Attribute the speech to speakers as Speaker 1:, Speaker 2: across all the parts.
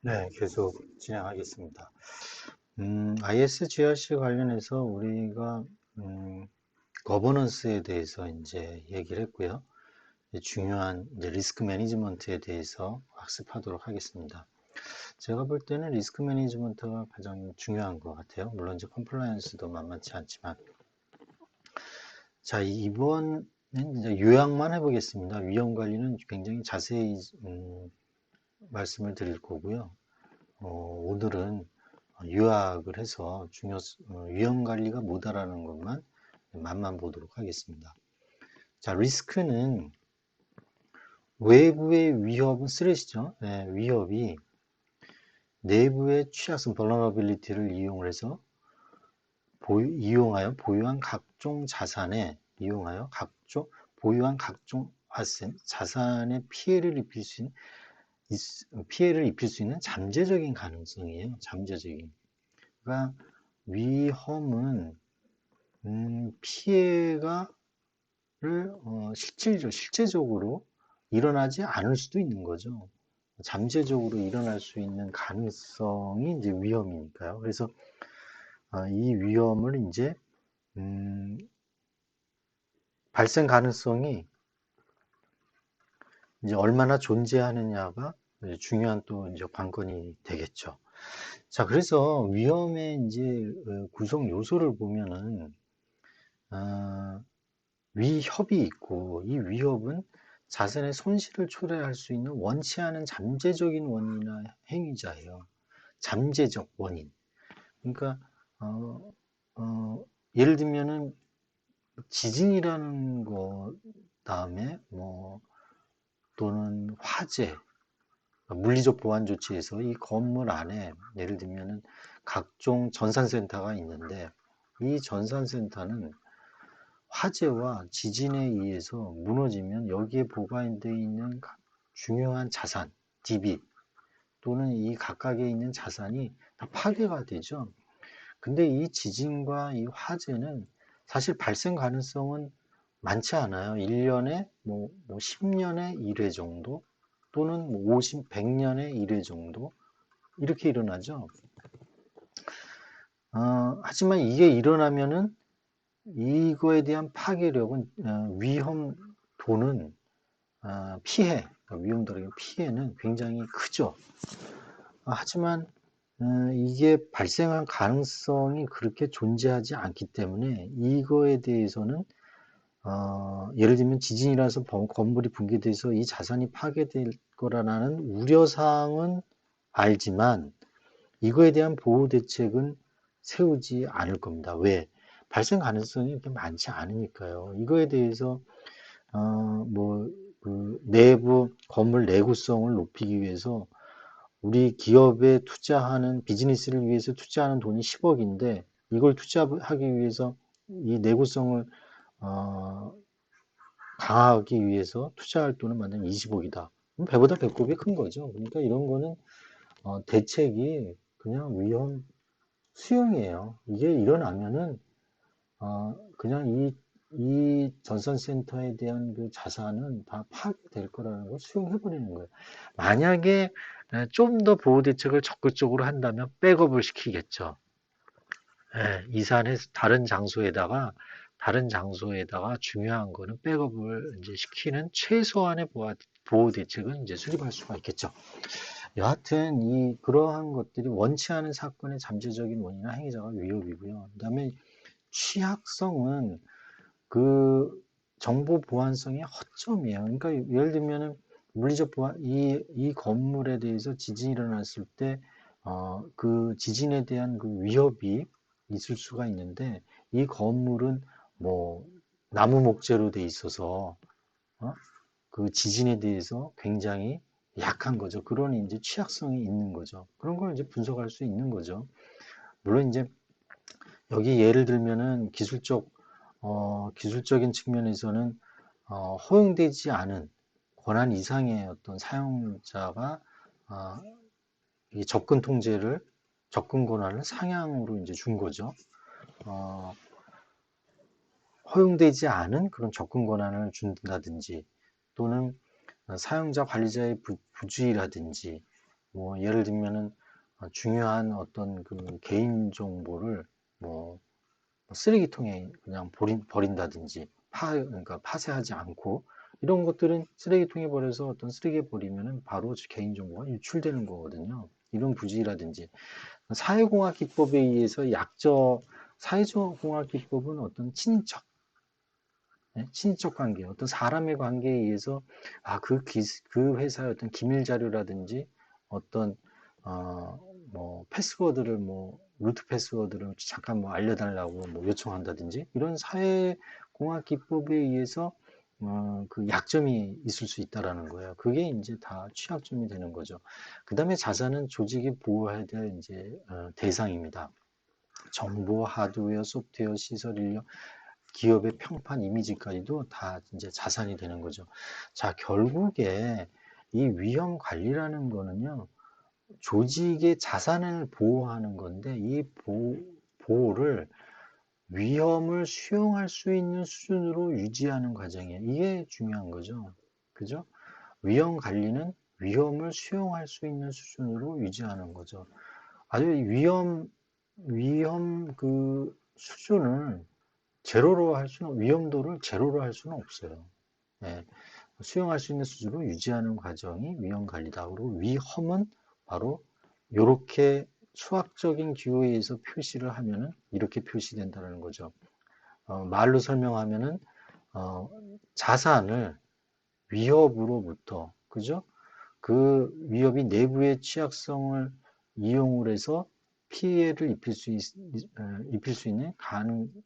Speaker 1: 네, 계속 진행하겠습니다. ISGRC 관련해서 우리가 거버넌스에 대해서 이제 얘기를 했고요. 이제 중요한 이제 리스크 매니지먼트에 대해서 학습하도록 하겠습니다. 제가 볼 때는 리스크 매니지먼트가 가장 중요한 것 같아요. 물론 이제 컴플라이언스도 만만치 않지만, 자, 이번엔 이제 요약만 해보겠습니다. 위험 관리는 굉장히 자세히 말씀을 드릴 거고요. 오늘은 요약을 해서 위험 관리가 뭐다라는 것만 맛만 보도록 하겠습니다. 자, 리스크는 외부의 위협은 쓰레시죠. 네, 위협이 내부의 취약성 vulnerability를 이용해서 이용하여 보유한 각종 자산에 보유한 각종 자산에 피해를 입힐 수 있는 잠재적인 가능성이에요. 잠재적인. 그러니까 위험은 피해가를 실제적으로 일어나지 않을 수도 있는 거죠. 잠재적으로 일어날 수 있는 가능성이 이제 위험이니까요. 그래서 이 위험을 이제 발생 가능성이 이제 얼마나 존재하느냐가 중요한 또 이제 관건이 되겠죠. 자, 그래서 위험의 이제 구성 요소를 보면은 위협이 있고, 이 위협은 자신의 손실을 초래할 수 있는 원치 않은 잠재적인 원인이나 행위자예요. 잠재적 원인. 그러니까 어, 예를 들면은 지진이라는 거 다음에 뭐 또는 화재, 물리적 보안 조치에서 이 건물 안에 예를 들면은 각종 전산센터가 있는데, 이 전산센터는 화재와 지진에 의해서 무너지면 여기에 보관되어 있는 중요한 자산, DB 또는 이 각각에 있는 자산이 다 파괴가 되죠. 근데 이 지진과 이 화재는 사실 발생 가능성은 많지 않아요. 1년에 뭐 10년에 1회 정도 또는 뭐 50, 100년에 1회 정도 이렇게 일어나죠. 하지만 이게 일어나면은 이거에 대한 파괴력은 위험도는 피해, 그러니까 위험도의 피해는 굉장히 크죠. 하지만 이게 발생할 가능성이 그렇게 존재하지 않기 때문에 이거에 대해서는 예를 들면 지진이라서 건물이 붕괴돼서 이 자산이 파괴될 거라는 우려사항은 알지만 이거에 대한 보호 대책은 세우지 않을 겁니다. 왜? 발생 가능성이 그렇게 많지 않으니까요. 이거에 대해서 그 내부 건물 내구성을 높이기 위해서 우리 기업에 투자하는 비즈니스를 위해서 투자하는 돈이 10억인데 이걸 투자하기 위해서 이 내구성을 어, 강화하기 위해서 투자할 돈은 만약 20억이다. 배보다 배꼽이 큰 거죠. 그러니까 이런 거는 대책이 그냥 위험 수용이에요. 이게 일어나면은 그냥 이 전산센터에 대한 그 자산은 다 파괴될 거라는 걸 수용해버리는 거예요. 만약에 좀 더 보호 대책을 적극적으로 한다면 백업을 시키겠죠. 예, 이산해서 다른 장소에다가 중요한 거는 백업을 이제 시키는 최소한의 보호 대책은 이제 수립할 수가 있겠죠. 여하튼 그러한 것들이 원치 않은 사건의 잠재적인 원인이나 행위자가 위협이고요. 그다음에 취약성은 그 정보 보안성의 허점이에요. 그러니까 예를 들면은 물리적 보안, 이 건물에 대해서 지진이 일어났을 때, 그 지진에 대한 그 위협이 있을 수가 있는데, 이 건물은 뭐, 나무 목재로 돼 있어서, 어? 그 지진에 대해서 굉장히 약한 거죠. 그런 이제 취약성이 있는 거죠. 그런 걸 이제 분석할 수 있는 거죠. 물론 이제 여기 예를 들면은 기술적인 측면에서는 허용되지 않은 권한 이상의 어떤 사용자가 어, 이 접근 권한을 상향으로 이제 준 거죠. 어, 허용되지 않은 그런 접근 권한을 준다든지 또는 사용자 관리자의 부주의라든지 뭐 예를 들면은 중요한 어떤 그 개인 정보를 뭐 쓰레기통에 그냥 버린다든지 그러니까 파쇄하지 않고 이런 것들은 쓰레기통에 버려서 어떤 쓰레기에 버리면은 바로 개인정보가 유출되는 거거든요. 이런 부지라든지 사회공학 기법에 의해서 사회공학 기법은 어떤 친인척 관계, 어떤 사람의 관계에 의해서 그 회사의 어떤 기밀 자료라든지 어떤 패스워드를 루트 패스워드를 잠깐 알려달라고 요청한다든지 이런 사회공학 기법에 의해서 그 약점이 있을 수 있다라는 거예요. 그게 이제 다 취약점이 되는 거죠. 그 다음에 자산은 조직이 보호해야 될 이제 대상입니다. 정보, 하드웨어, 소프트웨어, 시설, 인력, 기업의 평판, 이미지까지도 다 이제 자산이 되는 거죠. 자, 결국에 이 위험 관리라는 거는요, 조직의 자산을 보호하는 건데, 보호를 위험을 수용할 수 있는 수준으로 유지하는 과정이에요. 이게 중요한 거죠. 그죠? 위험 관리는 위험을 수용할 수 있는 수준으로 유지하는 거죠. 아주 위험 그 수준을 위험도를 제로로 할 수는 없어요. 예, 수용할 수 있는 수준으로 유지하는 과정이 위험 관리다. 그리고 위험은 바로 이렇게 수학적인 기호에 의해서 표시를 하면은 이렇게 표시된다는 거죠. 말로 설명하면은 어, 자산을 위협으로부터, 그죠? 그 위협이 내부의 취약성을 이용을 해서 피해를 입힐 수 있는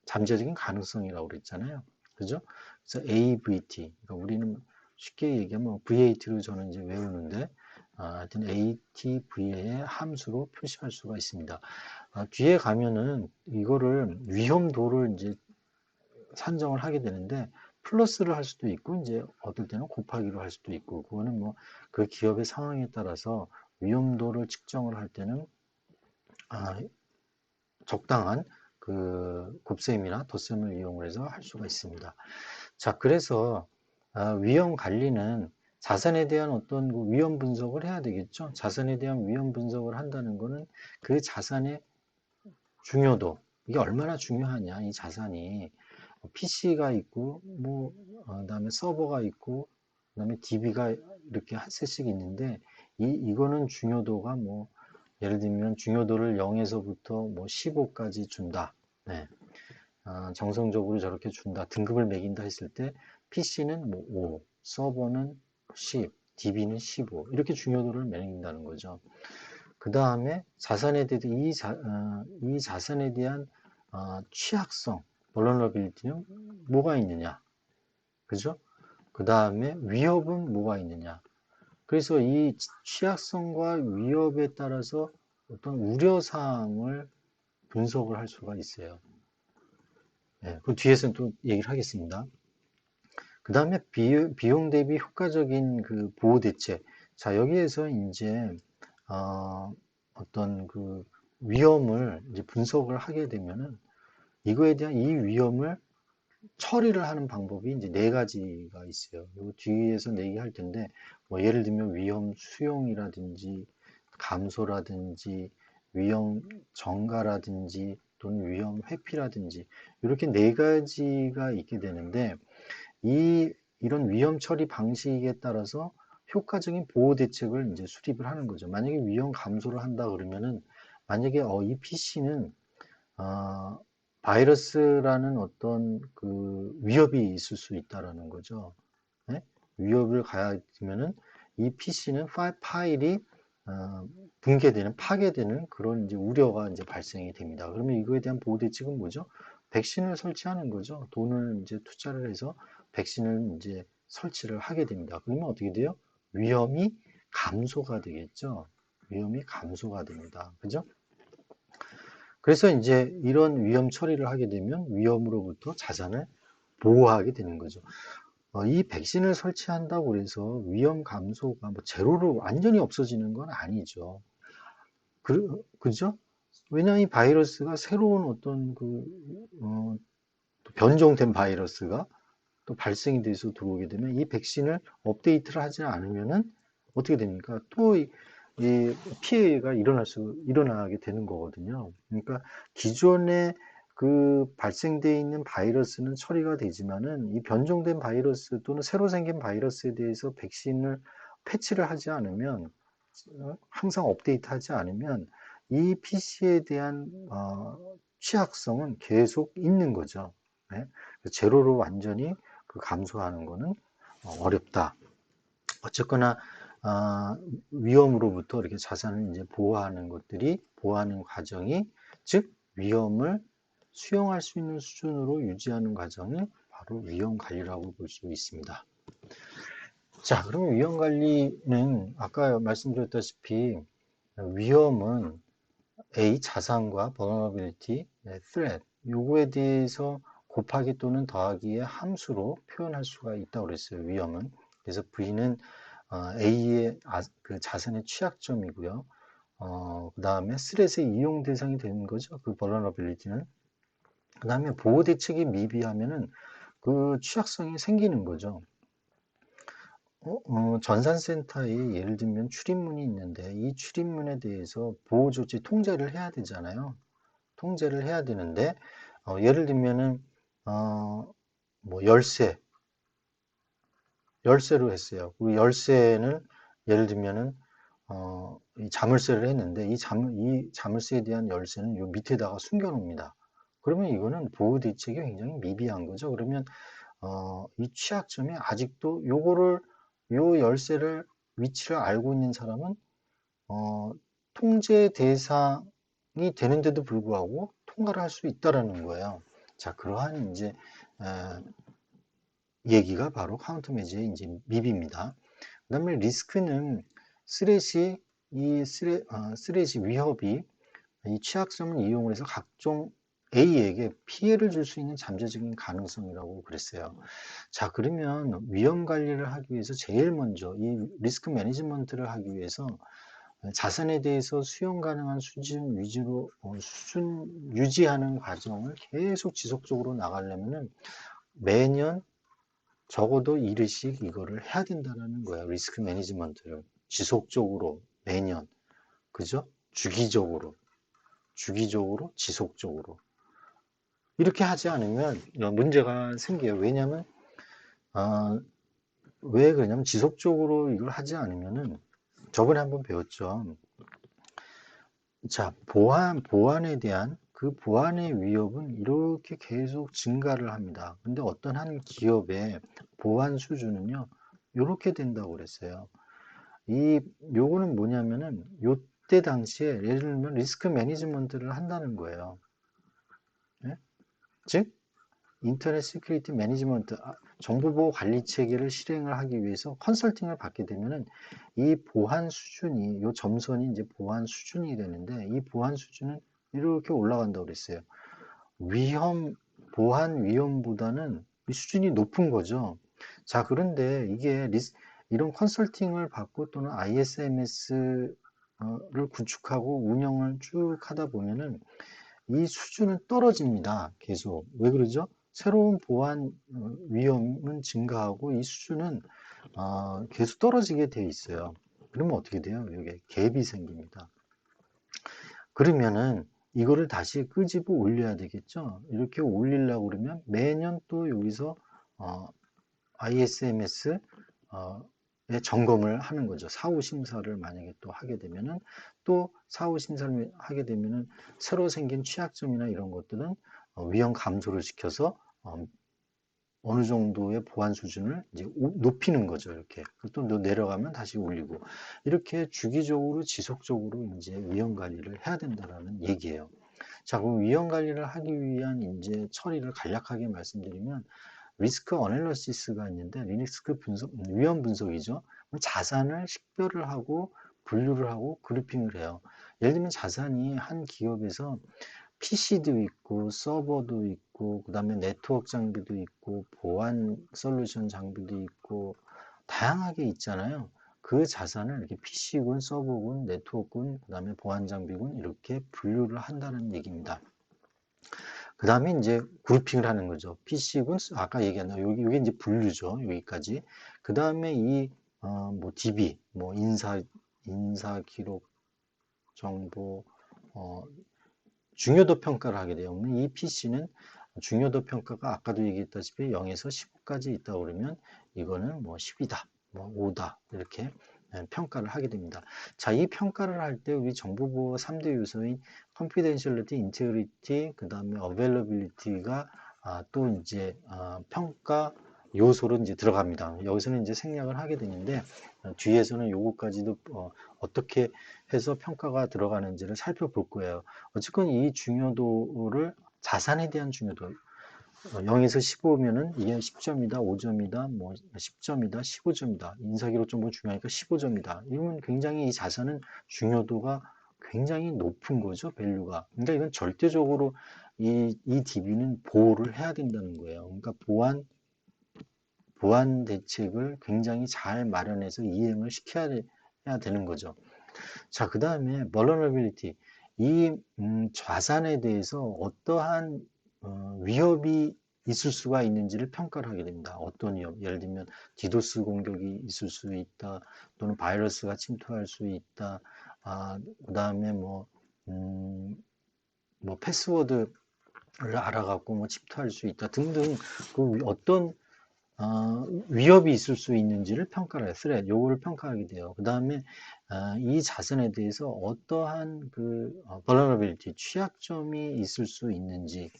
Speaker 1: 잠재적인 가능성이라고 그랬잖아요. 그죠? 그래서 AVT. 그러니까 우리는 쉽게 얘기하면 VAT로 저는 이제 외우는데, 하여튼 ATV의 함수로 표시할 수가 있습니다. 뒤에 가면은 이거를 위험도를 이제 산정을 하게 되는데, 플러스를 할 수도 있고, 이제 어떨 때는 곱하기로 할 수도 있고, 그거는 그 기업의 상황에 따라서 위험도를 측정을 할 때는 아, 적당한 그 곱셈이나 덧셈을 이용을 해서 할 수가 있습니다. 자, 그래서 위험 관리는 자산에 대한 어떤 그 위험 분석을 해야 되겠죠. 자산에 대한 위험 분석을 한다는 거는 그 자산의 중요도, 이게 얼마나 중요하냐, 이 자산이. PC가 있고, 그다음에 서버가 있고, 그다음에 DB가 이렇게 한 세씩 있는데, 이거는 중요도가 예를 들면 중요도를 0에서부터 15까지 준다. 네. 정성적으로 저렇게 준다. 등급을 매긴다 했을 때, PC는 5, 서버는 10, DB는 15. 이렇게 중요도를 매긴다는 거죠. 그 다음에 이 자산에 대한 취약성, vulnerability는 뭐가 있느냐, 그죠? 그 다음에 위협은 뭐가 있느냐. 그래서 이 취약성과 위협에 따라서 어떤 우려사항을 분석을 할 수가 있어요. 네, 그 뒤에서는 또 얘기를 하겠습니다. 그 다음에 비용 대비 효과적인 그 보호 대책. 자, 여기에서 이제 어떤 그 위험을 이제 분석을 하게 되면은 이거에 대한 이 위험을 처리를 하는 방법이 이제 네 가지가 있어요. 요 뒤에서 얘기할 텐데 예를 들면 위험 수용이라든지 감소라든지 위험 전가라든지 또는 위험 회피라든지 이렇게 네 가지가 있게 되는데 이런 위험 처리 방식에 따라서 효과적인 보호 대책을 이제 수립을 하는 거죠. 만약에 위험 감소를 한다 그러면은 만약에 이 PC는 바이러스라는 어떤 그 위협이 있을 수 있다라는 거죠. 네? 위협을 가하면은 이 PC는 파일이 파괴되는 그런 이제 우려가 이제 발생이 됩니다. 그러면 이거에 대한 보호 대책은 뭐죠? 백신을 설치하는 거죠. 돈을 이제 투자를 해서 백신을 이제 설치를 하게 됩니다. 그러면 어떻게 돼요? 위험이 감소가 되겠죠. 위험이 감소가 됩니다. 그죠? 그래서 이제 이런 위험 처리를 하게 되면 위험으로부터 자산을 보호하게 되는 거죠. 이 백신을 설치한다고 해서 위험 감소가 제로로 완전히 없어지는 건 아니죠. 그죠? 왜냐하면 이 바이러스가 새로운 어떤 또 변종된 바이러스가 또 발생이 돼서 들어오게 되면 이 백신을 업데이트를 하지 않으면은 어떻게 됩니까? 또 이 피해가 일어나게 되는 거거든요. 그러니까 기존에 그 발생되어 있는 바이러스는 처리가 되지만은 이 변종된 바이러스 또는 새로 생긴 바이러스에 대해서 백신을 패치를 하지 않으면 항상 업데이트하지 않으면 이 PC에 대한 취약성은 계속 있는 거죠. 네? 제로로 완전히 그 감소하는 거는 어렵다. 어쨌거나 위험으로부터 이렇게 자산을 이제 보호하는 과정이 즉 위험을 수용할 수 있는 수준으로 유지하는 과정이 바로 위험 관리라고 볼 수 있습니다. 자, 그러면 위험 관리는 아까 말씀드렸다시피 위험은 A 자산과 vulnerability, threat 요거에 대해서 곱하기 또는 더하기의 함수로 표현할 수가 있다고 그랬어요. 위험은. 그래서 V는 A의 그 자산의 취약점이고요. 그 다음에 스트레스의 이용 대상이 되는 거죠. 그 vulnerability는. 그 다음에 보호 대책이 미비하면은 그 취약성이 생기는 거죠. 전산센터에 예를 들면 출입문이 있는데 이 출입문에 대해서 보호 조치 통제를 해야 되잖아요. 통제를 해야 되는데 예를 들면은 뭐 열쇠로 했어요. 그 열쇠는 예를 들면은 이 자물쇠를 했는데 이 자물쇠에 대한 열쇠는 요 밑에다가 숨겨 놓습니다. 그러면 이거는 보호 대책이 굉장히 미비한 거죠. 그러면 이 취약점이 아직도 요 열쇠를 위치를 알고 있는 사람은 통제 대상이 되는데도 불구하고 통과를 할 수 있다라는 거예요. 자, 그러한 이제 얘기가 바로 카운터 매지의 이제 미비입니다. 그다음에 리스크는 스렛이 위협이 이 취약점을 이용을 해서 각종 A에게 피해를 줄 수 있는 잠재적인 가능성이라고 그랬어요. 자, 그러면 위험 관리를 하기 위해서 제일 먼저 이 리스크 매니지먼트를 하기 위해서 자산에 대해서 수용 가능한 수준 위주로 수준 유지하는 과정을 계속 지속적으로 나가려면은 매년 적어도 1회씩 이거를 해야 된다는 거예요. 리스크 매니지먼트를 지속적으로 매년 그죠? 주기적으로 지속적으로 이렇게 하지 않으면 문제가 생겨요. 왜냐하면 왜 그러냐면 지속적으로 이걸 하지 않으면은 저번에 한번 배웠죠. 자, 보안에 대한 그 보안의 위협은 이렇게 계속 증가를 합니다. 근데 어떤 한 기업의 보안 수준은요, 이렇게 된다고 그랬어요. 요거는 뭐냐면은, 요때 당시에 예를 들면 리스크 매니지먼트를 한다는 거예요. 네? 즉, 인터넷 시큐리티 매니지먼트, 정보보호 관리 체계를 실행을 하기 위해서 컨설팅을 받게 되면은 이 보안 수준이, 요 점선이 이제 보안 수준이 되는데 이 보안 수준은 이렇게 올라간다고 그랬어요. 보안 위험보다는 이 수준이 높은 거죠. 자, 그런데 이런 컨설팅을 받고 또는 ISMS를 구축하고 운영을 쭉 하다 보면은 이 수준은 떨어집니다. 계속. 왜 그러죠? 새로운 보안 위험은 증가하고 이 수준은 계속 떨어지게 돼 있어요. 그러면 어떻게 돼요? 여기 갭이 생깁니다. 그러면은 이거를 다시 끄집어 올려야 되겠죠? 이렇게 올리려고 그러면 매년 또 여기서 ISMS 의 점검을 하는 거죠. 사후 심사를 만약에 또 하게 되면은 또 사후 심사를 하게 되면은 새로 생긴 취약점이나 이런 것들은 위험 감소를 시켜서 어느 정도의 보안 수준을 이제 높이는 거죠. 이렇게. 또 내려가면 다시 올리고. 이렇게 주기적으로 지속적으로 이제 위험 관리를 해야 된다라는 얘기예요. 자, 그럼 위험 관리를 하기 위한 이제 처리를 간략하게 말씀드리면 리스크 어널리시스가 있는데 위험 분석이죠. 자산을 식별을 하고 분류를 하고 그룹핑을 해요. 예를 들면 자산이 한 기업에서 PC도 있고 서버도 있고 그다음에 네트워크 장비도 있고 보안 솔루션 장비도 있고 다양하게 있잖아요. 그 자산을 이렇게 PC군, 서버군, 네트워크군, 그다음에 보안 장비군 이렇게 분류를 한다는 얘기입니다. 그 다음에 이제 그룹핑을 하는 거죠. PC군, 아까 얘기한 여기 이제 분류죠. 여기까지. 그 다음에 뭐 DB, 뭐 인사 인사 기록 정보, 중요도 평가를 하게 돼요. 이 PC는 중요도 평가가 아까도 얘기했다시피 0에서 15까지 있다 그러면 이거는 뭐 10이다, 뭐 5다 이렇게 평가를 하게 됩니다. 자, 이 평가를 할 때 우리 정보보호 3대 요소인 confidentiality, integrity, 그 다음에 availability가 또 이제 평가 요소로 이제 들어갑니다. 여기서는 이제 생략을 하게 되는데 뒤에서는 요거까지도 어떻게 해서 평가가 들어가는지를 살펴볼 거예요. 어쨌건 이 중요도를 자산에 대한 중요도 0에서 15면은 이게 10점이다, 5점이다, 뭐 10점이다, 15점이다. 인사기록 정보 중요하니까 15점이다. 이러면 굉장히 이 자산은 중요도가 굉장히 높은 거죠, 밸류가. 그러니까 이건 절대적으로 이 DB는 보호를 해야 된다는 거예요. 그러니까 보안 대책을 굉장히 잘 마련해서 이행을 시켜야 해야 되는 거죠. 자, 그 다음에 vulnerability. 이 자산에 대해서 어떠한 위협이 있을 수가 있는지를 평가를 하게 됩니다. 어떤 위협? 예를 들면 디도스 공격이 있을 수 있다. 또는 바이러스가 침투할 수 있다. 그 다음에 뭐 패스워드를 알아갖고 뭐 침투할 수 있다 등등 그 어떤 위협이 있을 수 있는지를 평가를 해요. threat, 요거를 평가하게 돼요. 그 다음에 이 자산에 대해서 어떠한 vulnerability, 취약점이 있을 수 있는지를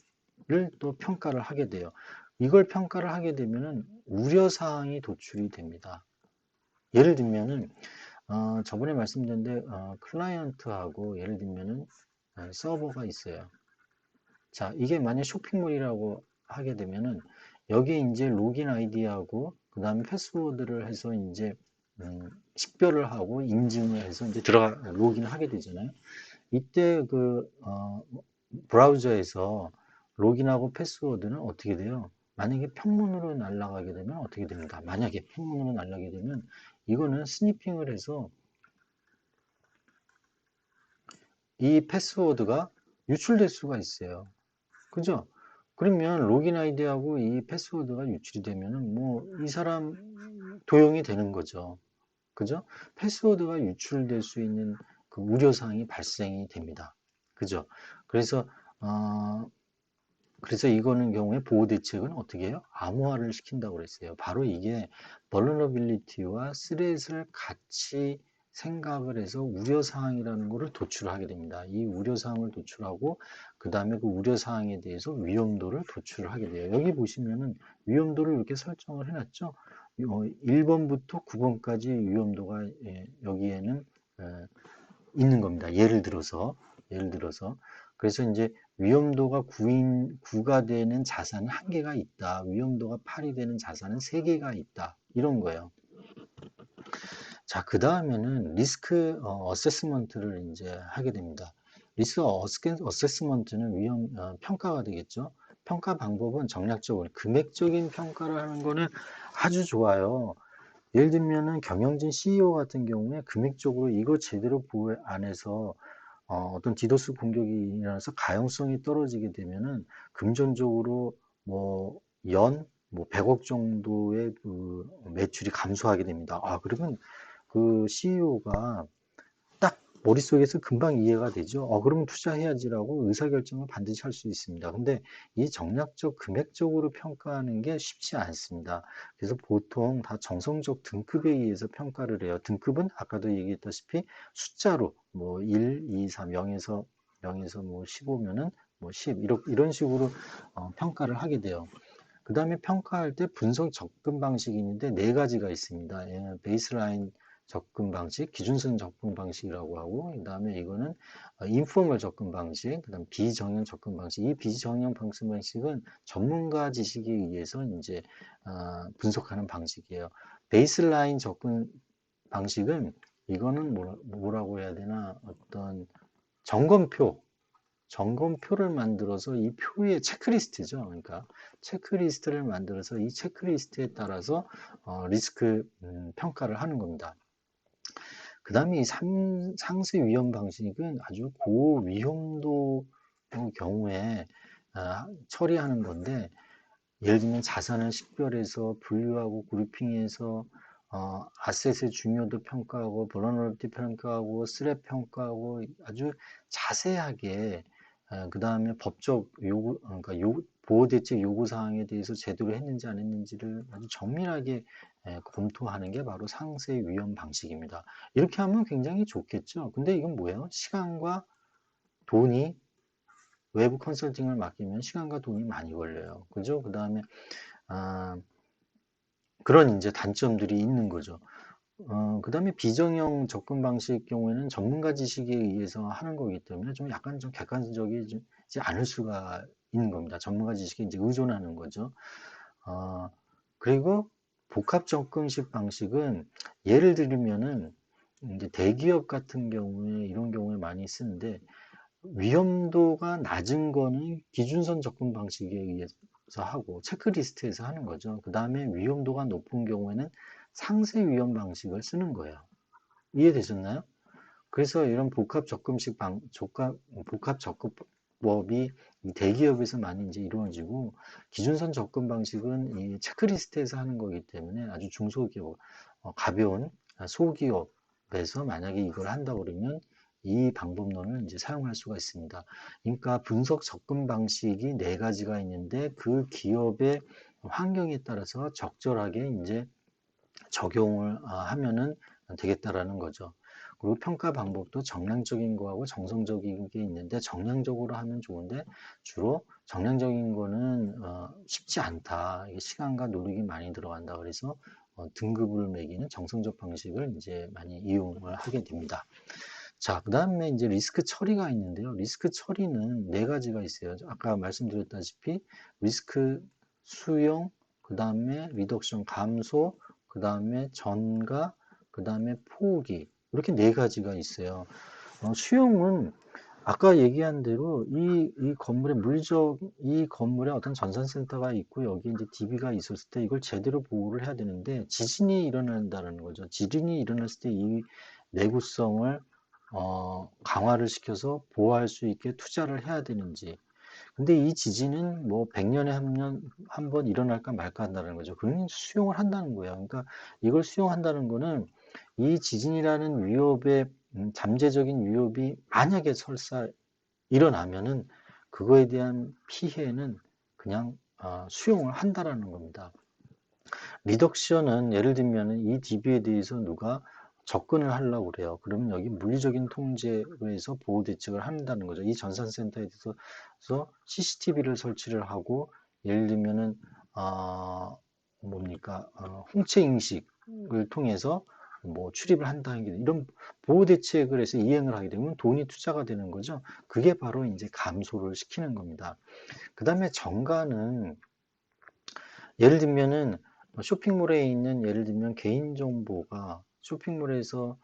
Speaker 1: 또 평가를 하게 돼요. 이걸 평가를 하게 되면은 우려사항이 도출이 됩니다. 예를 들면은 저번에 말씀드렸는데 클라이언트하고 예를 들면은 서버가 있어요. 자, 이게 만약 쇼핑몰이라고 하게 되면은 여기에 이제 로긴 아이디하고 그 다음에 패스워드를 해서 이제 식별을 하고 인증을 해서 이제 로gin을 하게 되잖아요. 이때 브라우저에서 로gin하고 패스워드는 어떻게 돼요? 만약에 평문으로 날아가게 되면 어떻게 됩니다. 만약에 평문으로 날아가게 되면 이거는 스니핑을 해서 이 패스워드가 유출될 수가 있어요. 그죠? 그러면 로긴 아이디하고 이 패스워드가 유출이 되면은 뭐 이 사람 도용이 되는 거죠. 그죠? 패스워드가 유출될 수 있는 그 우려사항이 발생이 됩니다. 그죠? 그래서 어, 그래서 이거는 경우에 보호 대책은 어떻게 해요? 암호화를 시킨다고 그랬어요. 바로 이게 vulnerability와 threat을 같이 생각을 해서 우려사항이라는 것을 도출하게 됩니다. 이 우려사항을 도출하고 그 다음에 그 우려사항에 대해서 위험도를 도출을 하게 돼요. 여기 보시면은 위험도를 이렇게 설정을 해놨죠. 1번부터 9번까지 위험도가 여기에는 있는 겁니다. 예를 들어서 그래서 이제 위험도가 9가 되는 자산은 1개가 있다. 위험도가 8이 되는 자산은 3개가 있다. 이런 거예요. 자, 그 다음에는 리스크 어세스먼트를 이제 하게 됩니다. 리스크 어세스먼트는 평가가 되겠죠. 평가 방법은 정략적으로 금액적인 평가를 하는 거는 아주 좋아요. 예를 들면은 경영진 CEO 같은 경우에 금액적으로 이거 제대로 보호 안 해서 어떤 디도스 공격이 일어나서 가용성이 떨어지게 되면은 금전적으로 뭐 뭐 100억 정도의 그 매출이 감소하게 됩니다. 그러면 그 CEO가 딱 머릿속에서 금방 이해가 되죠. 그러면 투자해야지라고 의사결정을 반드시 할 수 있습니다. 근데 이 정략적, 금액적으로 평가하는 게 쉽지 않습니다. 그래서 보통 다 정성적 등급에 의해서 평가를 해요. 등급은 아까도 얘기했다시피 숫자로 뭐 1, 2, 3, 0에서 뭐 15면은 뭐 10, 이런 식으로 평가를 하게 돼요. 그 다음에 평가할 때 분석 접근 방식이 있는데 4가지가 있습니다. 베이스라인 접근 방식, 기준선 접근 방식이라고 하고, 그 다음에 이거는 인포멀 접근 방식, 그 다음 비정형 접근 방식. 이 비정형 접근 방식은 전문가 지식에 의해서 이제 분석하는 방식이에요. 베이스라인 접근 방식은 이거는 뭐라고 해야 되나 어떤 점검표를 만들어서 이 표의 체크리스트죠. 그러니까 체크리스트를 만들어서 이 체크리스트에 따라서 리스크 평가를 하는 겁니다. 그 다음에 이 상세 위험 방식은 아주 고위험도 경우에 처리하는 건데 예를 들면 자산을 식별해서 분류하고 그룹핑해서 아셋의 중요도 평가하고, vulnerability 평가하고, 스랩 평가하고, 아주 자세하게, 그 다음에 법적 요구, 그러니까 보호대책 요구사항에 대해서 제대로 했는지 안 했는지를 아주 정밀하게 검토하는 게 바로 상세 위험 방식입니다. 이렇게 하면 굉장히 좋겠죠. 근데 이건 뭐예요? 시간과 돈이, 외부 컨설팅을 맡기면 시간과 돈이 많이 걸려요. 그죠? 그 다음에, 아, 그런 이제 단점들이 있는 거죠. 그 다음에 비정형 접근 방식 경우에는 전문가 지식에 의해서 하는 거기 때문에 좀 약간 좀 객관적이지 않을 수가 있는 겁니다. 전문가 지식에 이제 의존하는 거죠. 어, 그리고 복합 접근식 방식은 예를 들면은 이제 대기업 같은 경우에 이런 경우에 많이 쓰는데 위험도가 낮은 거는 기준선 접근 방식에 의해서 하고 체크리스트에서 하는 거죠. 그 다음에 위험도가 높은 경우에는 상세 위험 방식을 쓰는 거예요. 이해되셨나요? 그래서 이런 복합 접근법이 이 대기업에서 많이 이제 이루어지고 기준선 접근 방식은 이 체크리스트에서 하는 거기 때문에 아주 중소기업, 가벼운 소기업에서 만약에 이걸 한다 그러면 이 방법론을 이제 사용할 수가 있습니다. 그러니까 분석 접근 방식이 네 가지가 있는데 그 기업의 환경에 따라서 적절하게 이제 적용을 하면은 되겠다라는 거죠. 그리고 평가 방법도 정량적인 거하고 정성적인 게 있는데 정량적으로 하면 좋은데 주로 정량적인 거는 쉽지 않다. 이게 시간과 노력이 많이 들어간다. 그래서 등급을 매기는 정성적 방식을 이제 많이 이용을 하게 됩니다. 자, 그 다음에 이제 리스크 처리가 있는데요. 리스크 처리는 네 가지가 있어요. 아까 말씀드렸다시피 리스크 수용, 그 다음에 리덕션 감소, 그 다음에 전가, 그 다음에 포기. 이렇게 네 가지가 있어요. 수용은 아까 얘기한 대로 이 건물에 이 건물에 어떤 전산센터가 있고 여기 이제 DB가 있었을 때 이걸 제대로 보호를 해야 되는데 지진이 일어난다는 거죠. 지진이 일어났을 때 이 내구성을 강화를 시켜서 보호할 수 있게 투자를 해야 되는지. 근데 이 지진은 뭐 100년에 한 번 일어날까 말까 한다는 거죠. 그러니 수용을 한다는 거예요. 그러니까 이걸 수용한다는 거는 이 지진이라는 위협의 잠재적인 위협이 만약에 설사 일어나면은 그거에 대한 피해는 그냥 수용을 한다라는 겁니다. 리덕션은 예를 들면 이 DB에 대해서 누가 접근을 하려고 그래요. 그러면 여기 물리적인 통제로 해서 보호 대책을 한다는 거죠. 이 전산센터에 대해서 CCTV를 설치를 하고 예를 들면은 뭡니까 홍채 인식을 통해서 뭐 출입을 한다는 게 이런 보호 대책을 해서 이행을 하게 되면 돈이 투자가 되는 거죠. 그게 바로 이제 감소를 시키는 겁니다. 그 다음에 정가는 예를 들면은 쇼핑몰에 있는 예를 들면 개인정보가 쇼핑몰에서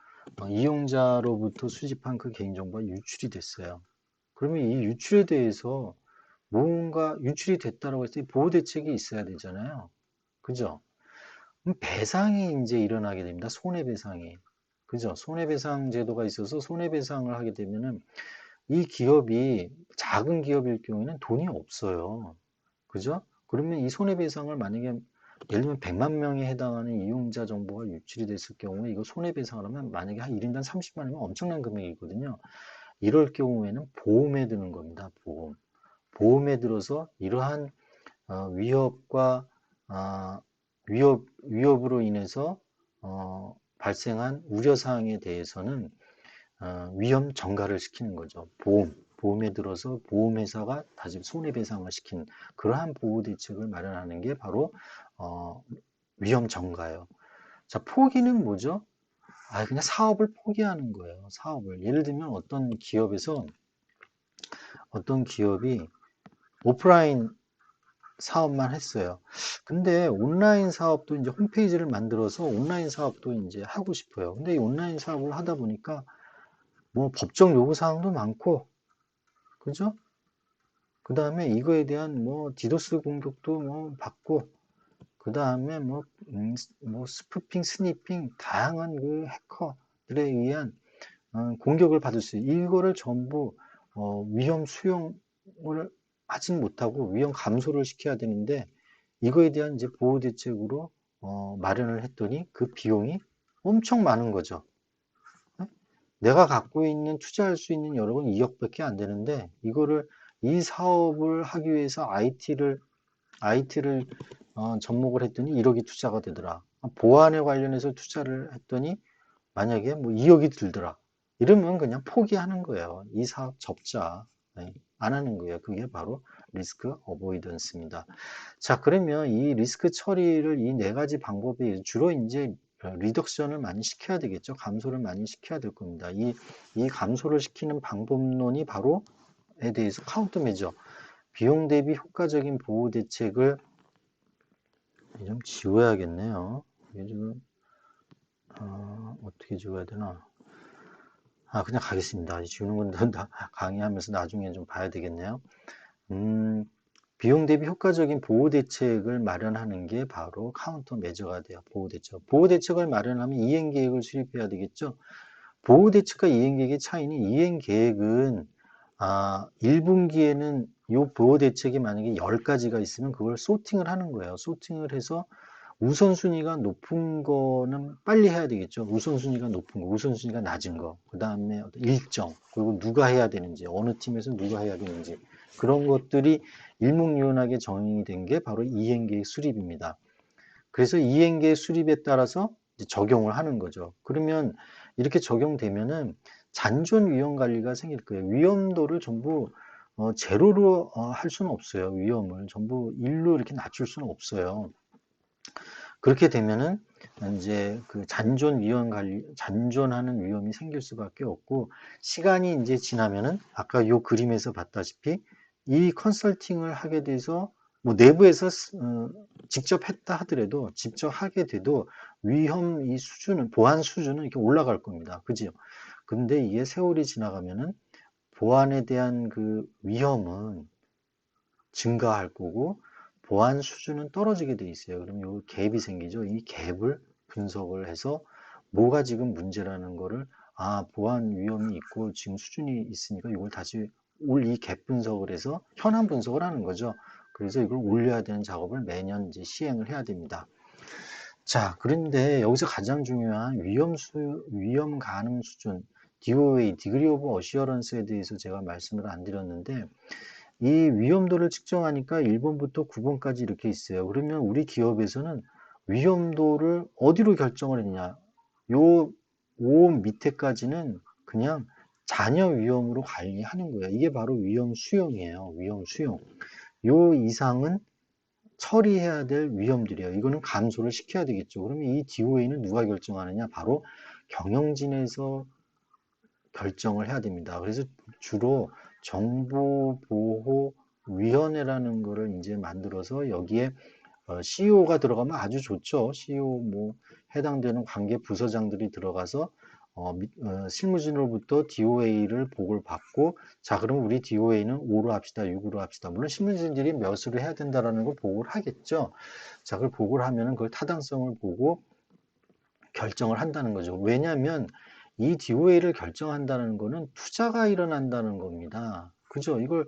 Speaker 1: 이용자로부터 수집한 그 개인정보가 유출이 됐어요. 그러면 이 유출에 대해서 뭔가 유출이 됐다라고 했을 때 보호 대책이 있어야 되잖아요. 그죠? 그럼 배상이 이제 일어나게 됩니다. 손해배상이. 그죠? 손해배상 제도가 있어서 손해배상을 하게 되면은 이 기업이 작은 기업일 경우에는 돈이 없어요. 그죠? 그러면 이 손해배상을 만약에 예를 들면 100만 명에 해당하는 이용자 정보가 유출이 됐을 경우에 이거 손해배상을 하면 만약에 한 1인당 30만 원이면 엄청난 금액이거든요. 이럴 경우에는 보험에 드는 겁니다. 보험. 보험에 들어서 이러한 위협과 어, 위협으로 인해서 발생한 우려사항에 대해서는 위험 전가를 시키는 거죠. 보험에 들어서 보험회사가 다시 손해배상을 시키는 그러한 보호 대책을 마련하는 게 바로 어, 위험 전가예요. 자, 포기는 뭐죠? 그냥 사업을 포기하는 거예요. 사업을. 예를 들면 어떤 기업이 오프라인 사업만 했어요. 근데 온라인 사업도 이제 홈페이지를 만들어서 온라인 사업도 이제 하고 싶어요. 근데 이 온라인 사업을 하다 보니까 뭐 법적 요구 사항도 많고, 그죠? 그 다음에 이거에 대한 뭐 디도스 공격도 뭐 받고, 그 다음에 뭐 스푸핑, 스니핑, 다양한 그 해커들에 의한 공격을 받을 수 있어요. 이거를 전부 위험 수용을 하진 못하고 위험 감소를 시켜야 되는데 이거에 대한 이제 보호 대책으로 마련을 했더니 그 비용이 엄청 많은 거죠. 내가 갖고 있는 투자할 수 있는 여력은 2억밖에 안 되는데 이거를 이 사업을 하기 위해서 IT를 접목을 했더니 1억이 투자가 되더라. 보안에 관련해서 투자를 했더니 만약에 뭐 2억이 들더라. 이러면 그냥 포기하는 거예요. 이 사업 접자. 네, 안 하는 거예요. 그게 바로 리스크 어보이던스입니다. 자, 그러면 이 리스크 처리를 이 네 가지 방법이 주로 이제 리덕션을 많이 시켜야 되겠죠. 감소를 많이 시켜야 될 겁니다. 이 감소를 시키는 방법론이 바로에 대해서 카운터 메저, 비용 대비 효과적인 보호 대책을 좀 지워야겠네요. 이게 지금 어떻게 지워야 되나? 그냥 가겠습니다. 지우는 건 다 강의하면서 나중에 좀 봐야 되겠네요. 비용 대비 효과적인 보호 대책을 마련하는 게 바로 카운터 메저가 돼요. 보호 대책. 보호 대책을 마련하면 이행 계획을 수립해야 되겠죠. 보호 대책과 이행 계획의 차이는 이행 계획은 1분기에는 이 보호 대책이 만약에 10가지가 있으면 그걸 소팅을 하는 거예요. 소팅을 해서 우선순위가 높은 거는 빨리 해야 되겠죠. 우선순위가 높은 거, 우선순위가 낮은 거, 그 다음에 일정, 그리고 누가 해야 되는지, 어느 팀에서 누가 해야 되는지, 그런 것들이 일목요연하게 정의이 된 게 바로 이행계획 수립입니다. 그래서 이행계획 수립에 따라서 적용을 하는 거죠. 그러면 이렇게 적용되면은 잔존 위험 관리가 생길 거예요. 위험도를 전부 제로로 할 수는 없어요. 위험을 전부 1로 이렇게 낮출 수는 없어요. 그렇게 되면은 이제 그 잔존 위험 관리, 잔존하는 위험이 생길 수밖에 없고, 시간이 이제 지나면은 아까 요 그림에서 봤다시피 이 컨설팅을 하게 돼서 뭐 내부에서 직접 했다 하더라도, 직접 하게 돼도 위험 이 수준은, 보안 수준은 이렇게 올라갈 겁니다. 그죠? 근데 이게 세월이 지나가면은 보안에 대한 그 위험은 증가할 거고 보안 수준은 떨어지게 돼 있어요. 그럼 요 갭이 생기죠. 이 갭을 분석을 해서 뭐가 지금 문제라는 거를 보안 위험이 있고 지금 수준이 있으니까 이걸 다시 올 이 갭 분석을 해서 현황 분석을 하는 거죠. 그래서 이걸 올려야 되는 작업을 매년 이제 시행을 해야 됩니다. 자, 그런데 여기서 가장 중요한 위험 가능 수준, DOA, Degree of Assurance에 대해서 제가 말씀을 안 드렸는데, 이 위험도를 측정하니까 1번부터 9번까지 이렇게 있어요. 그러면 우리 기업에서는 위험도를 어디로 결정을 했냐? 요 5 밑에까지는 그냥 잔여 위험으로 관리하는 거예요. 이게 바로 위험 수용이에요. 위험 수용. 요 이상은 처리해야 될 위험들이에요. 이거는 감소를 시켜야 되겠죠. 그러면 이 DOA는 누가 결정하느냐? 바로 경영진에서 결정을 해야 됩니다. 그래서 주로 정보보호위원회라는 거를 이제 만들어서 여기에 CEO가 들어가면 아주 좋죠. CEO 뭐 해당되는 관계 부서장들이 들어가서 실무진으로부터 DOA를 보고를 받고, 자, 그럼 우리 DOA는 5로 합시다, 6으로 합시다. 물론 실무진들이 몇으로 해야 된다라는 걸 보고를 하겠죠. 자, 그걸 보고를 하면은 그걸 타당성을 보고 결정을 한다는 거죠. 왜냐하면 이 DOA를 결정한다는 거는 투자가 일어난다는 겁니다. 그죠? 이걸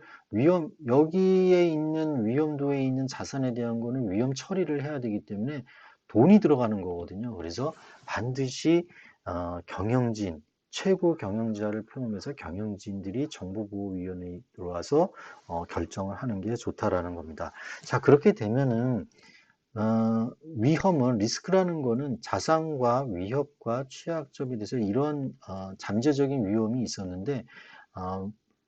Speaker 1: 여기에 있는 위험도에 있는 자산에 대한 거는 위험 처리를 해야 되기 때문에 돈이 들어가는 거거든요. 그래서 반드시 경영진, 최고 경영자를 포함해서 경영진들이 정보보호위원회에 들어와서 결정을 하는 게 좋다라는 겁니다. 자, 그렇게 되면은 위험은, 리스크라는 거는 자산과 위협과 취약점에 대해서 이런 잠재적인 위험이 있었는데,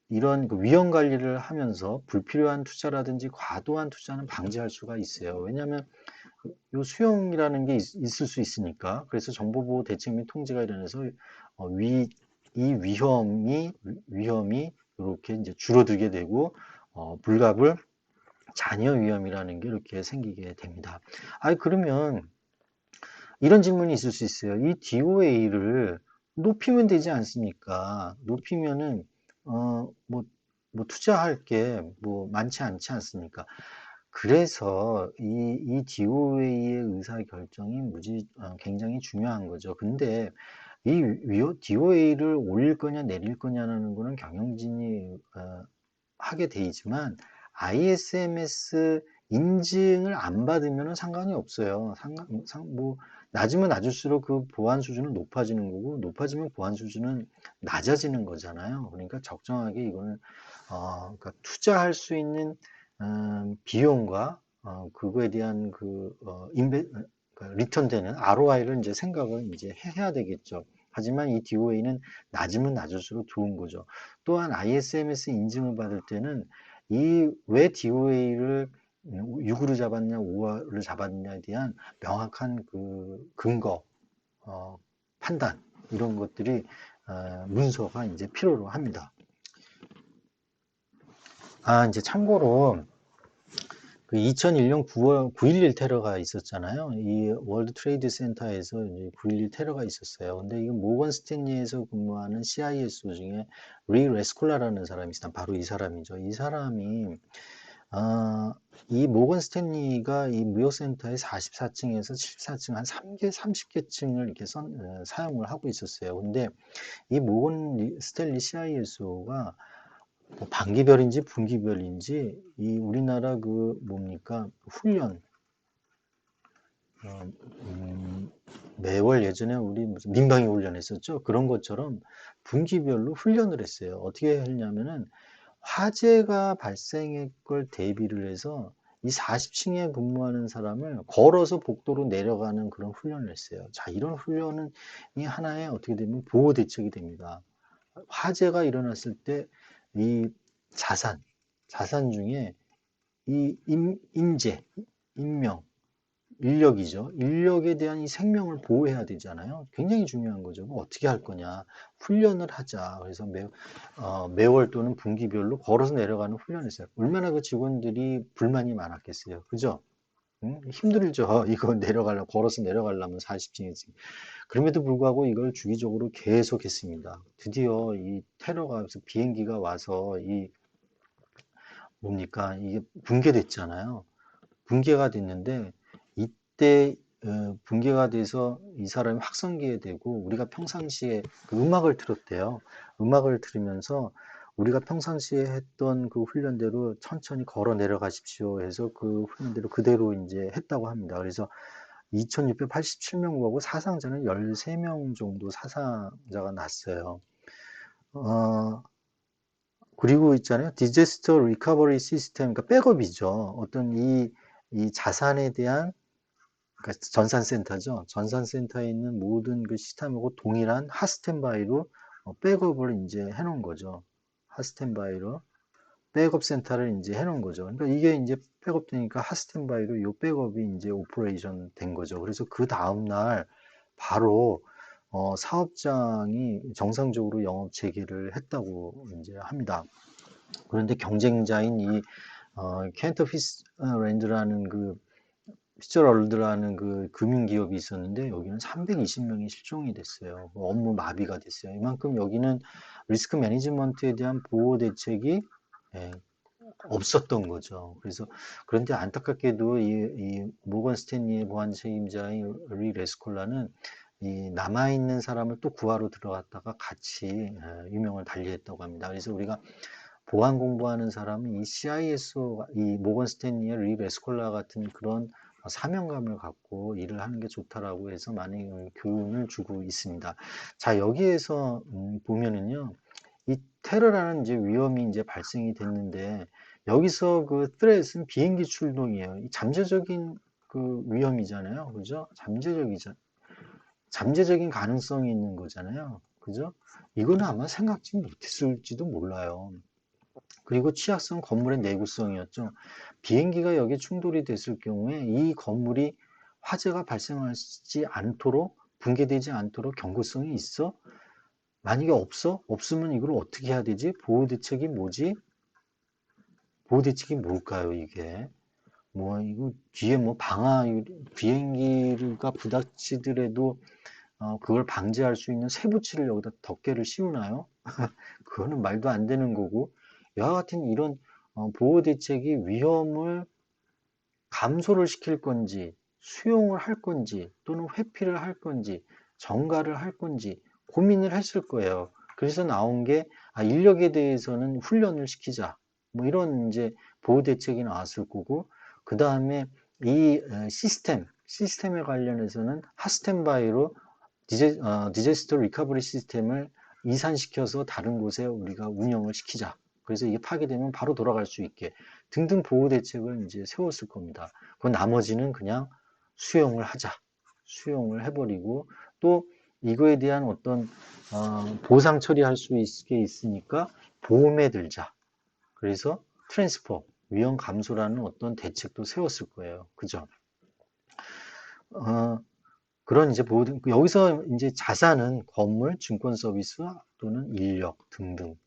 Speaker 1: 이런 그 위험 관리를 하면서 불필요한 투자라든지 과도한 투자는 방지할 수가 있어요. 왜냐하면 요 수용이라는 게 있을 수 있으니까. 그래서 정보보호 대책 및 통제가 일어나서 이 위험이 이렇게 이제 줄어들게 되고 불갑을 잔여 위험이라는 게 이렇게 생기게 됩니다. 그러면 이런 질문이 있을 수 있어요. 이 DOA를 높이면 되지 않습니까? 높이면은 뭐 투자할 게 뭐 많지 않지 않습니까? 그래서 이 DOA의 의사 결정이 굉장히 중요한 거죠. 근데 이 DOA를 올릴 거냐 내릴 거냐는 거는 경영진이 하게 돼 있지만 ISMS 인증을 안 받으면 상관이 없어요. 뭐, 낮으면 낮을수록 그 보안 수준은 높아지는 거고, 높아지면 보안 수준은 낮아지는 거잖아요. 그러니까 적정하게 이거는, 그러니까 투자할 수 있는, 비용과, 그거에 대한 리턴 되는 ROI를 이제 생각을 이제 해야 되겠죠. 하지만 이 DOA는 낮으면 낮을수록 좋은 거죠. 또한 ISMS 인증을 받을 때는 이 왜 DOA를 6으로 잡았냐, 5를 잡았냐에 대한 명확한 그 근거, 판단, 이런 것들이, 문서가 이제 필요로 합니다. 이제 참고로, 그 2001년 9.11 테러가 있었잖아요. 이 월드 트레이드 센터에서 9.11 테러가 있었어요. 근데 이건 모건 스탠리에서 근무하는 CISO 중에 리 레스콜라라는 사람이 있어요. 바로 이 사람이죠. 이 사람이, 이 모건 스탠리가 이 무역센터의 44층에서 74층 한 30개층을 이렇게 사용을 하고 있었어요. 근데 이 모건 스탠리 CISO가 뭐 반기별인지 분기별인지 이 우리나라 그 뭡니까 훈련, 어, 매월 예전에 우리 무슨 민방위 훈련 했었죠. 그런 것처럼 분기별로 훈련을 했어요. 어떻게 했냐면은 화재가 발생할 걸 대비를 해서 이 40층에 근무하는 사람을 걸어서 복도로 내려가는 그런 훈련을 했어요. 자, 이런 훈련은 이 하나의 어떻게 되면 보호 대책이 됩니다. 화재가 일어났을 때 이 자산 중에 이 인재, 인명, 인력이죠. 인력에 대한 이 생명을 보호해야 되잖아요. 굉장히 중요한 거죠. 뭐 어떻게 할 거냐. 훈련을 하자. 그래서 매월 또는 분기별로 걸어서 내려가는 훈련을 했어요. 얼마나 그 직원들이 불만이 많았겠어요. 그죠? 응? 힘들죠. 이거 걸어서 내려가려면 40층이지. 그럼에도 불구하고 이걸 주기적으로 계속 했습니다. 드디어 이 테러가 비행기가 와서 이게 붕괴됐잖아요. 붕괴가 됐는데 이때 붕괴가 돼서 이 사람이 확성기에 되고 우리가 평상시에 그 음악을 틀었대요. 음악을 들으면서 우리가 평상시에 했던 그 훈련대로 천천히 걸어 내려가십시오 해서 그 훈련대로 그대로 이제 했다고 합니다. 그래서 2,687명 구하고 사상자는 13명 정도 사상자가 났어요. 어, 그리고 있잖아요. 디제스터 리커버리 시스템, 그러니까 백업이죠. 어떤 이 자산에 대한, 그러니까 전산센터죠. 전산센터에 있는 모든 그 시스템하고 동일한 핫스탠바이로 백업을 이제 해놓은 거죠. 핫스탠바이로. 백업 센터를 이제 해놓은 거죠. 그러니까 이게 이제 백업되니까 핫스탠바이로 이 백업이 이제 오퍼레이션 된 거죠. 그래서 그 다음날 바로 사업장이 정상적으로 영업 재개를 했다고 이제 합니다. 그런데 경쟁자인 이 켄터 피스랜드라는 그 피처럴드라는 그 금융기업이 있었는데 여기는 320명이 실종이 됐어요. 업무 마비가 됐어요. 이만큼 여기는 리스크 매니지먼트에 대한 보호 대책이 예, 없었던 거죠. 그래서 그런데 안타깝게도 이 모건 스탠리의 보안 책임자인 리 레스콜라는 이 남아있는 사람을 또 구하러 들어갔다가 같이 유명을 달리했다고 합니다. 그래서 우리가 보안 공부하는 사람은 이 CISO, 이 모건 스탠리의 리 레스콜라 같은 그런 사명감을 갖고 일을 하는 게 좋다라고 해서 많은 교훈을 주고 있습니다. 자, 여기에서 보면은요, 이 테러라는 이제 위험이 이제 발생이 됐는데 여기서 그 threat은 비행기 출동이에요. 이 잠재적인 그 위험이잖아요. 그죠? 잠재적인 가능성이 있는 거잖아요. 그죠? 이거는 아마 생각지 못했을지도 몰라요. 그리고 취약성 건물의 내구성이었죠. 비행기가 여기에 충돌이 됐을 경우에 이 건물이 화재가 발생하지 않도록 붕괴되지 않도록 경고성이 있어? 만약에 없어? 없으면 이걸 어떻게 해야 되지? 보호 대책이 뭐지? 보호 대책이 뭘까요, 이게? 뭐, 이거 뒤에 뭐 비행기가 부닥치더라도 그걸 방지할 수 있는 쇠붙이를 여기다 덮개를 씌우나요? 그거는 말도 안 되는 거고, 여하 같은 이런 보호 대책이 위험을 감소를 시킬 건지, 수용을 할 건지, 또는 회피를 할 건지, 정가를 할 건지 고민을 했을 거예요. 그래서 나온 게 인력에 대해서는 훈련을 시키자. 뭐 이런 이제 보호 대책이 나왔을 거고, 그 다음에 이 시스템에 관련해서는 핫스탠바이로 디제스터 리커버리 시스템을 이산시켜서 다른 곳에 우리가 운영을 시키자. 그래서 이게 파괴되면 바로 돌아갈 수 있게 등등 보호 대책을 이제 세웠을 겁니다. 그 나머지는 그냥 수용을 하자. 수용을 해버리고 또 이거에 대한 어떤 보상 처리할 수 있게 있으니까 보험에 들자. 그래서 트랜스포, 위험 감소라는 어떤 대책도 세웠을 거예요. 그죠? 그런 이제 여기서 이제 자산은 건물, 증권 서비스 또는 인력 등등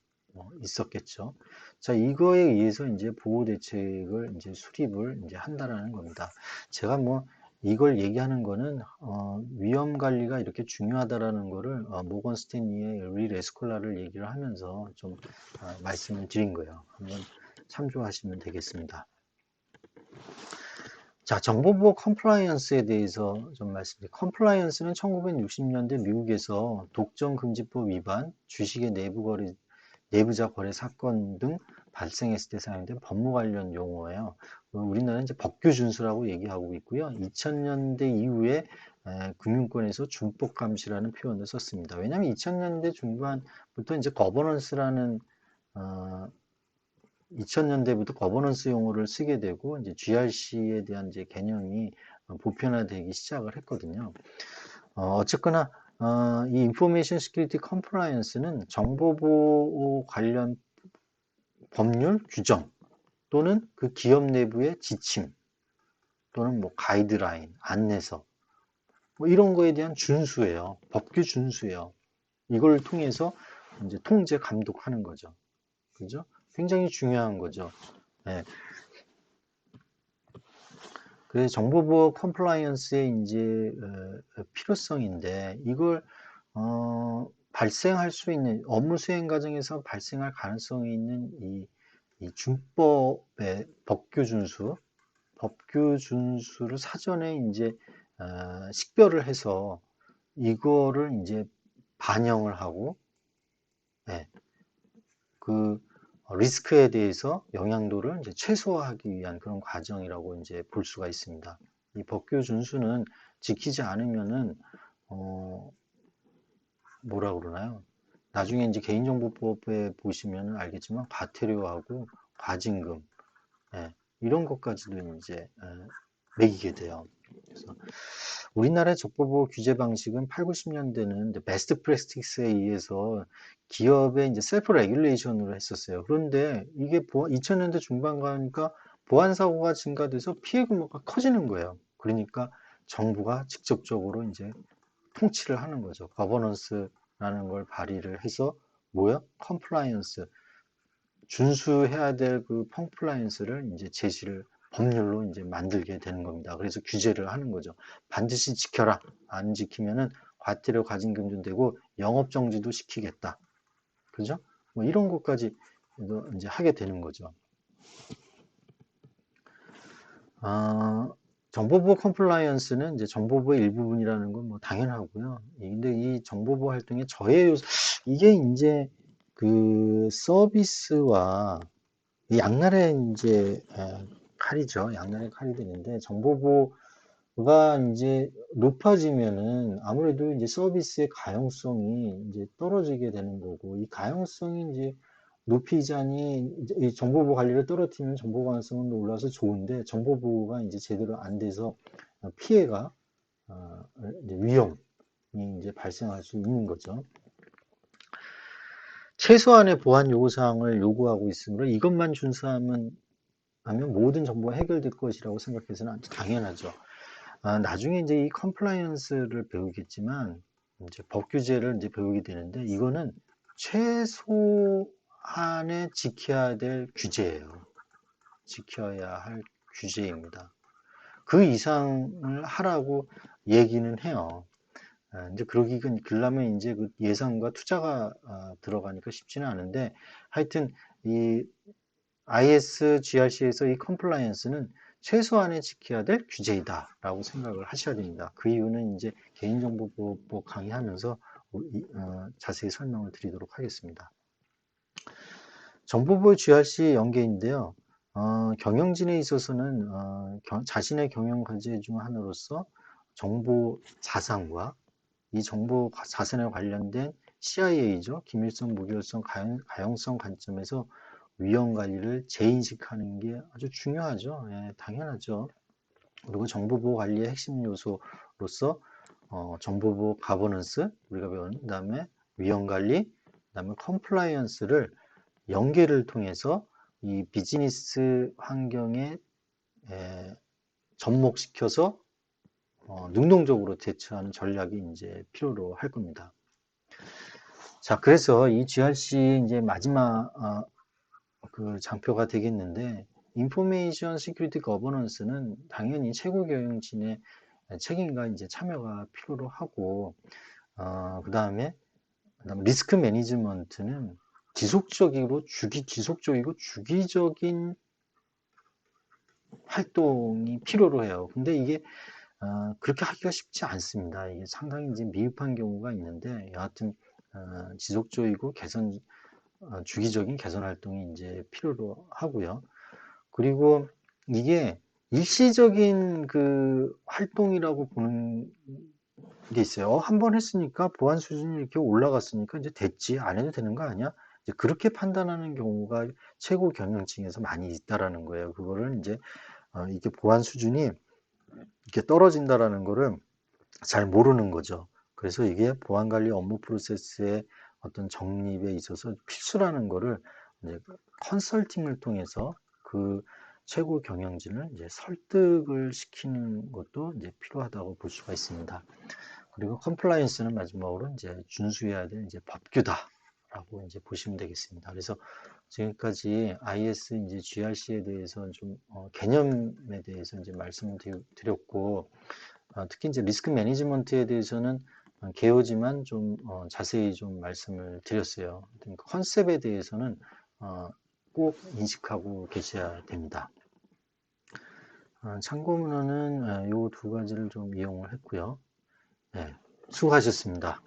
Speaker 1: 있었겠죠. 자, 이거에 의해서 이제 보호 대책을 이제 수립을 이제 한다라는 겁니다. 제가 뭐 이걸 얘기하는 거는 위험 관리가 이렇게 중요하다라는 거를 모건 스탠리의 리 레스콜라를 얘기를 하면서 좀 말씀을 드린 거예요. 한번 참조하시면 되겠습니다. 자, 정보보호 컴플라이언스에 대해서 좀 말씀드릴게요. 컴플라이언스는 1960년대 미국에서 독점금지법 위반, 주식의 내부자 거래 사건 등 발생했을 때 사용된 법무 관련 용어예요. 우리나라는 이제 법규 준수라고 얘기하고 있고요. 2000년대 이후에 금융권에서 준법 감시라는 표현을 썼습니다. 왜냐하면 2000년대 중반부터 이제 거버넌스라는 2000년대부터 거버넌스 용어를 쓰게 되고 이제 GRC에 대한 이제 개념이 보편화되기 시작을 했거든요. 어쨌거나 이 인포메이션 시큐리티 컴플라이언스는 정보보호 관련 법률 규정 또는 그 기업 내부의 지침 또는 뭐 가이드라인, 안내서 뭐 이런 거에 대한 준수예요. 법규 준수예요. 이걸 통해서 이제 통제 감독하는 거죠. 그죠? 굉장히 중요한 거죠. 네. 그래서 정보보호 컴플라이언스의 이제 필요성인데 이걸 발생할 수 있는 업무 수행 과정에서 발생할 가능성이 있는 이 준법의 법규 준수를 사전에 이제 식별을 해서 이거를 이제 반영을 하고 네, 그 리스크에 대해서 영향도를 이제 최소화하기 위한 그런 과정이라고 이제 볼 수가 있습니다. 이 법규 준수는 지키지 않으면은 뭐라 그러나요? 나중에 이제 개인정보법에 보시면 알겠지만 과태료하고 과징금 이런 것까지도 이제 매기게 돼요. 그래서 우리나라의 정보보호 규제 방식은 8, 90년대는 베스트 프랙티스에 의해서 기업의 이제 셀프 레귤레이션으로 했었어요. 그런데 이게 2000년대 중반 가니까 보안 사고가 증가돼서 피해 규모가 커지는 거예요. 그러니까 정부가 직접적으로 이제 통치를 하는 거죠. 거버넌스라는 걸 발의를 해서 뭐야? 컴플라이언스 준수해야 될 그 컴플라이언스를 이제 제시를 법률로 이제 만들게 되는 겁니다. 그래서 규제를 하는 거죠. 반드시 지켜라. 안 지키면은 과태료 과징금도 되고 영업 정지도 시키겠다. 그죠? 뭐 이런 것까지 이제 하게 되는 거죠. 정보보호 컴플라이언스는 이제 정보보호의 일부분이라는 건 뭐 당연하고요. 근데 이 정보보호 활동의 저해 요소, 이게 이제 그 서비스와 양날의 이제 칼이죠. 양날의 칼이 되는데 정보보호가 이제 높아지면은 아무래도 이제 서비스의 가용성이 이제 떨어지게 되는 거고 이 가용성이 이제 높이자니 이 정보보호 관리를 떨어뜨리면 정보 가능성은 올라서 좋은데 정보보호가 이제 제대로 안 돼서 피해가 이제 위험이 이제 발생할 수 있는 거죠. 최소한의 보안 요구사항을 요구하고 있으므로 이것만 준수하면 모든 정보가 해결될 것이라고 생각해서는 당연하죠. 나중에 이제 이 컴플라이언스를 배우겠지만 이제 법 규제를 이제 배우게 되는데 이거는 최소한의 지켜야 될 규제예요. 지켜야 할 규제입니다. 그 이상을 하라고 얘기는 해요. 이제 그러려면 이제 그 예산과 투자가 들어가니까 쉽지는 않은데 하여튼 이 IS GRC에서 이 컴플라이언스는 최소한의 지켜야 될 규제이다라고 생각을 하셔야 됩니다. 그 이유는 이제 개인정보보호 강의하면서 자세히 설명을 드리도록 하겠습니다. 정보보호 GRC 연계인데요. 경영진에 있어서는 자신의 경영 과제 중 하나로서 정보 자산과 이 정보 자산에 관련된 CIA죠. 기밀성, 무결성, 가용성 관점에서 위험 관리를 재인식하는 게 아주 중요하죠. 예, 당연하죠. 그리고 정보보호 관리의 핵심 요소로서 정보보호 가버넌스 우리가 배운 그다음에 위험 관리, 그다음에 컴플라이언스를 연계를 통해서 이 비즈니스 환경에 접목시켜서 능동적으로 대처하는 전략이 이제 필요로 할 겁니다. 자, 그래서 이 GRC 이제 마지막 그 장표가 되겠는데, 인포메이션 시큐리티 거버넌스는 당연히 최고 경영진의 책임과 이제 참여가 필요로 하고, 그 다음에 리스크 매니지먼트는 지속적이고 주기적인 활동이 필요로 해요. 근데 이게 그렇게 하기가 쉽지 않습니다. 이게 상당히 이제 미흡한 경우가 있는데 여하튼 지속적이고 주기적인 개선 활동이 이제 필요로 하고요. 그리고 이게 일시적인 그 활동이라고 보는 게 있어요. 한 번 했으니까 보안 수준이 이렇게 올라갔으니까 이제 됐지. 안 해도 되는 거 아니야? 이제 그렇게 판단하는 경우가 최고 경영층에서 많이 있다라는 거예요. 그거를 이제 이게 보안 수준이 이렇게 떨어진다라는 거를 잘 모르는 거죠. 그래서 이게 보안 관리 업무 프로세스의 어떤 정립에 있어서 필수라는 거를 이제 컨설팅을 통해서 그 최고 경영진을 이제 설득을 시키는 것도 이제 필요하다고 볼 수가 있습니다. 그리고 컴플라이언스는 마지막으로 이제 준수해야 될 이제 법규다라고 이제 보시면 되겠습니다. 그래서 지금까지 IS 이제 GRC에 대해서 좀 개념에 대해서 이제 말씀을 드렸고 특히 이제 리스크 매니지먼트에 대해서는 개요지만 좀 자세히 좀 말씀을 드렸어요. 컨셉에 대해서는 꼭 인식하고 계셔야 됩니다. 참고 문헌은 이 두 가지를 좀 이용을 했고요. 네, 수고하셨습니다.